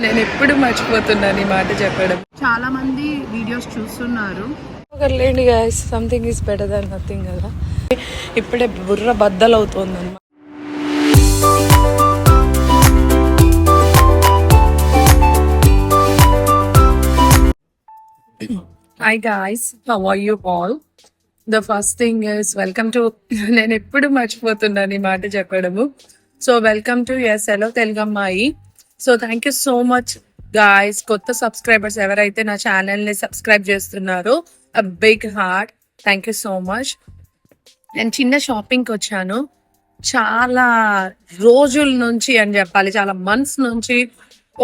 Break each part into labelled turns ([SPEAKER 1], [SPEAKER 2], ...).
[SPEAKER 1] నేను ఎప్పుడు మర్చిపోతున్నాను ఈ మాట చెప్పడం. చాలా మంది వీడియోస్ చూస్తున్నారు. లేండి guys, something is better than nothing కదా. ఇప్పుడే బుర్ర బద్దలవుతుంది అన్నమాట. Hi guys, how are you all? The first thing is welcome to, నేను ఎప్పుడు మర్చిపోతున్నాను ఈ మాట చెప్పడము. So welcome to S hello Telugammayi. So thank you so much guys, కొత్త సబ్స్క్రైబర్స్ ఎవరైతే నా ఛానల్ని సబ్స్క్రైబ్ చేస్తున్నారో, a big heart, thank you so much. నేను చిన్న షాపింగ్కి వచ్చాను. చాలా రోజుల నుంచి అని చెప్పాలి, చాలా మంత్స్ నుంచి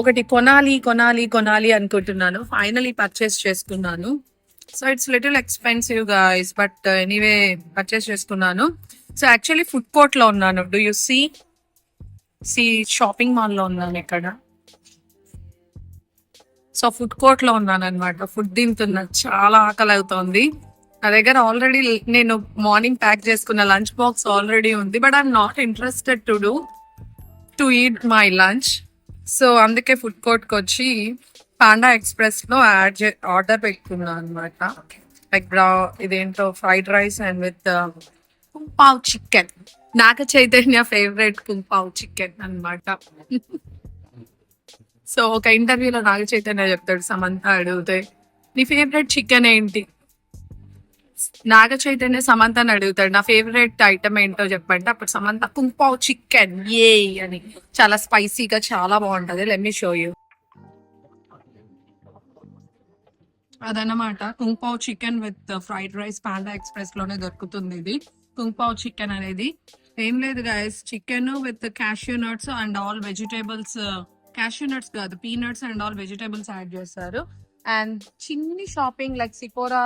[SPEAKER 1] ఒకటి కొనాలి కొనాలి కొనాలి అనుకుంటున్నాను. ఫైనలీ పర్చేస్ చేసుకున్నాను. So it's little expensive guys, but anyway purchase చేసుకున్నాను. సో యాక్చువల్లీ ఫుడ్ కోర్ట్లో ఉన్నాను. డూ యూ సీ షాపింగ్ మాల్లో ఉన్నాను ఇక్కడ. సో ఫుడ్ కోర్ట్లో ఉన్నాను అనమాట. ఫుడ్ తింటున్నా, చాలా ఆకలి అవుతోంది. నా దగ్గర ఆల్రెడీ నేను మార్నింగ్ ప్యాక్ చేసుకున్న లంచ్ బాక్స్ ఆల్రెడీ ఉంది, but I'm not interested to eat my lunch. So అందుకే ఫుడ్ కోర్ట్కి వచ్చి పాండా ఎక్స్ప్రెస్లో ఆర్డర్ పెట్టుకున్నాను అనమాట. లైక్ ఇదేంటో fried rice and with kung pao chicken. Naga Chaitanya favourite kung pao chicken అనమాట. సో ఒక ఇంటర్వ్యూలో నాగ చైతన్య చెప్తాడు, సమంత అడిగితే నీ ఫేవరెట్ చికెన్ ఏంటి? నాగ చైతన్య సమంతని అడుగుతాడు నా ఫేవరెట్ ఐటమ్ ఏంటో చెప్పండి. అప్పుడు సమంత కుంపావ్ చికెన్ ఏ అని, చాలా స్పైసీగా చాలా బాగుంటది. Let me show you. అదనమాట kung pao chicken with fried rice. Panda Express లోనే దొరుకుతుంది ఇది కుంపావ్ చికెన్ అనేది. ఏం లేదు guys, chicken with cashew nuts and all vegetables. Cashew nuts కాదు, peanuts and all vegetables add చేస్తారు. అండ్ చిన్ని షాపింగ్ లైక్ సిపోరా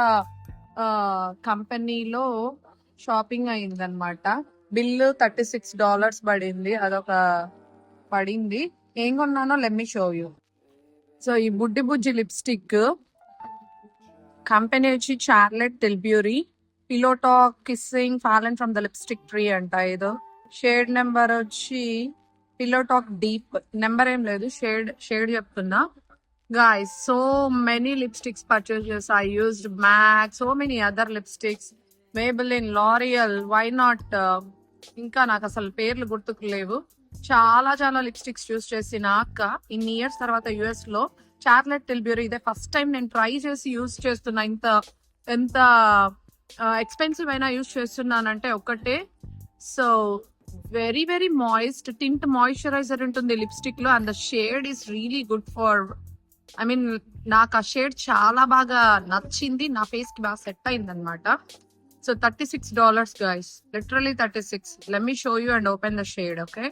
[SPEAKER 1] కంపెనీలో షాపింగ్ అయిందనమాట. బిల్లు $36 పడింది. అదొక పడింది. ఏం కొన్నానో let me show you. So ఈ బుడ్డి బుజ్జి లిప్స్టిక్ కంపెనీ వచ్చి Charlotte Tilbury. పిలోటాక్ kissing fallen from the lipstick tree అంట. ఏదో షేడ్ నెంబర్ వచ్చి పిలోటాక్ డీప్. నెంబర్ ఏం లేదు, షేడ్ చెప్తున్నా. Guys, so many lipsticks purchases. I used MAC, so many other lipsticks. Maybelline, L'Oreal, why not? ఇంకా నాకు అసలు పేర్లు గుర్తుకు లేవు. చాలా చాలా లిప్స్టిక్స్ యూస్ చేసిన అక్క ఇన్ని ఇయర్స్ తర్వాత యుఎస్ లో చార్లెట్ టిల్బ్యూరీ. ఇదే ఫస్ట్ టైం నేను ట్రై చేసి యూస్ చేస్తున్నా. ఎంత ఎక్స్పెన్సివ్ అయినా యూస్ చేస్తున్నానంటే ఒక్కటే. So very very moist tint moisturiser ఉంటుంది లిప్స్టిక్ లో. And the shade is really good for, I mean నాకు ఆ షేడ్ చాలా బాగా నచ్చింది. నా ఫేస్ కి బాగా సెట్ అయింది అనమాట. So $36 guys, literally 36. Let me show you and open the shade. Okay,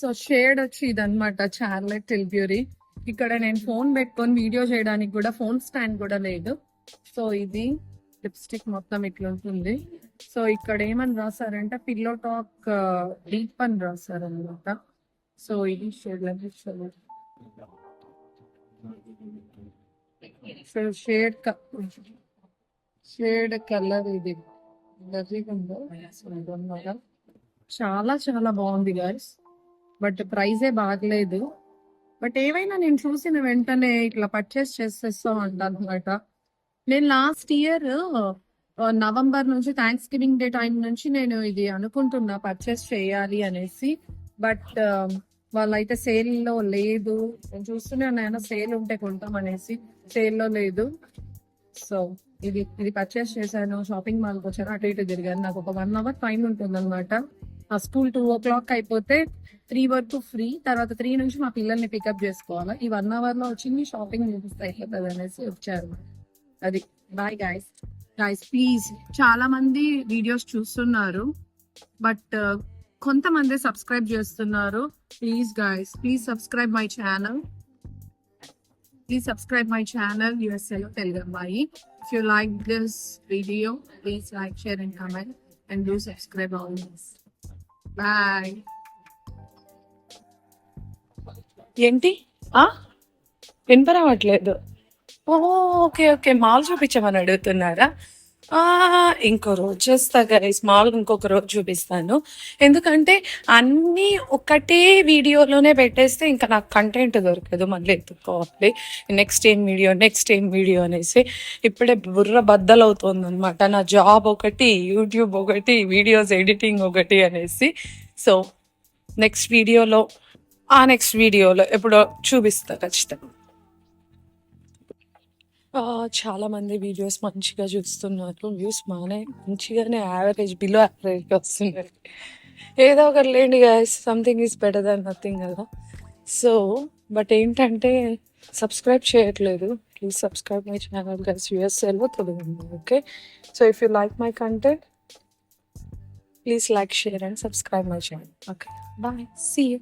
[SPEAKER 1] so shade వచ్చి ఇదనమాట, చార్లెట్ టిల్బ్యూరీ. ఇక్కడ నేను ఫోన్ పెట్టుకొని వీడియో చేయడానికి కూడా ఫోన్ స్టాండ్ కూడా లేదు. సో ఇది లిప్స్టిక్ మొత్తం ఇట్లా ఉంటుంది. సో ఇక్కడ ఏమని రాసారంటే పిల్లోటాక్ డీప్ అని రాసారు అనమాట. సో ఇది షేడ్ కలర్ ఇది చాలా చాలా బాగుంది గాయ్స్. బట్ ప్రైజే బాగలేదు. బట్ ఏవైనా నేను చూసిన వెంటనే ఇట్లా పర్చేస్ చేసేస్తా ఉంటాను అనమాట. నేను లాస్ట్ ఇయర్ నవంబర్ నుంచి థ్యాంక్స్ గివింగ్ డే టైం నుంచి నేను ఇది అనుకుంటున్నా పర్చేస్ చేయాలి అనేసి. బట్ వాళ్ళైతే సేల్లో లేదు. నేను చూస్తున్నాను సేల్ ఉంటే కొంటాం అనేసి, సేల్లో లేదు. సో ఇది పర్చేస్ చేశాను. షాపింగ్ మాల్కి వచ్చాను, అటు ఇటు తిరిగాను. నాకు ఒక 1 hour టైం ఉంటుంది అనమాట. ఆ స్కూల్ 2 o'clock అయిపోతే 3 వరకు ఫ్రీ. తర్వాత 3 నుంచి మా పిల్లల్ని పికప్ చేసుకోవాలి. ఈ 1 hour లో వచ్చింది షాపింగ్ ముగిస్తే అయిపోతుంది అనేసి వచ్చారు. అది బాయ్ గైస్. ప్లీజ్, చాలా మంది వీడియోస్ చూస్తున్నారు బట్ కొంతమంది సబ్స్క్రైబ్ చేస్తున్నారు. Please guys, please subscribe my channel. US hello తెలుగమ్మాయి. If you like this video, please like, share and comment and do subscribe always. Bye. ఏంటి వినపరావట్లేదు? ఓకే మాల్ చూపించమని అడుగుతున్నారా? ఆ! ఇంకో రోజు చేస్తా గైస్. మాములుగా ఇంకొక రోజు చూపిస్తాను. ఎందుకంటే అన్నీ ఒకటే వీడియోలోనే పెట్టేస్తే ఇంకా నాకు కంటెంట్ దొరకదు. మళ్ళీ ఎతుక్కోవాలి. నెక్స్ట్ ఏం వీడియో అనేసి. ఇప్పుడే బుర్ర బద్దలవుతోందనమాట. నా జాబ్ ఒకటి, యూట్యూబ్ ఒకటి, వీడియోస్ ఎడిటింగ్ ఒకటి అనేసి. సో, నెక్స్ట్ వీడియోలో ఎప్పుడో చూపిస్తా ఖచ్చితంగా. చాలా మంది వీడియోస్ మంచిగా చూస్తున్నారు. వ్యూస్ మంచిగానే బిలో యావరేజ్‌గా వస్తున్నాయి. ఏదో ఒకటి లేండి guys. Something is better than nothing కదా! సో, బట్ ఏంటంటే సబ్స్క్రైబ్ చేయట్లేదు. Please subscribe my channel guys. యూఎస్ఏలో తెలుగుంది. Okay. So, if you like my content, please like, share and subscribe my channel. Okay. Bye. See you.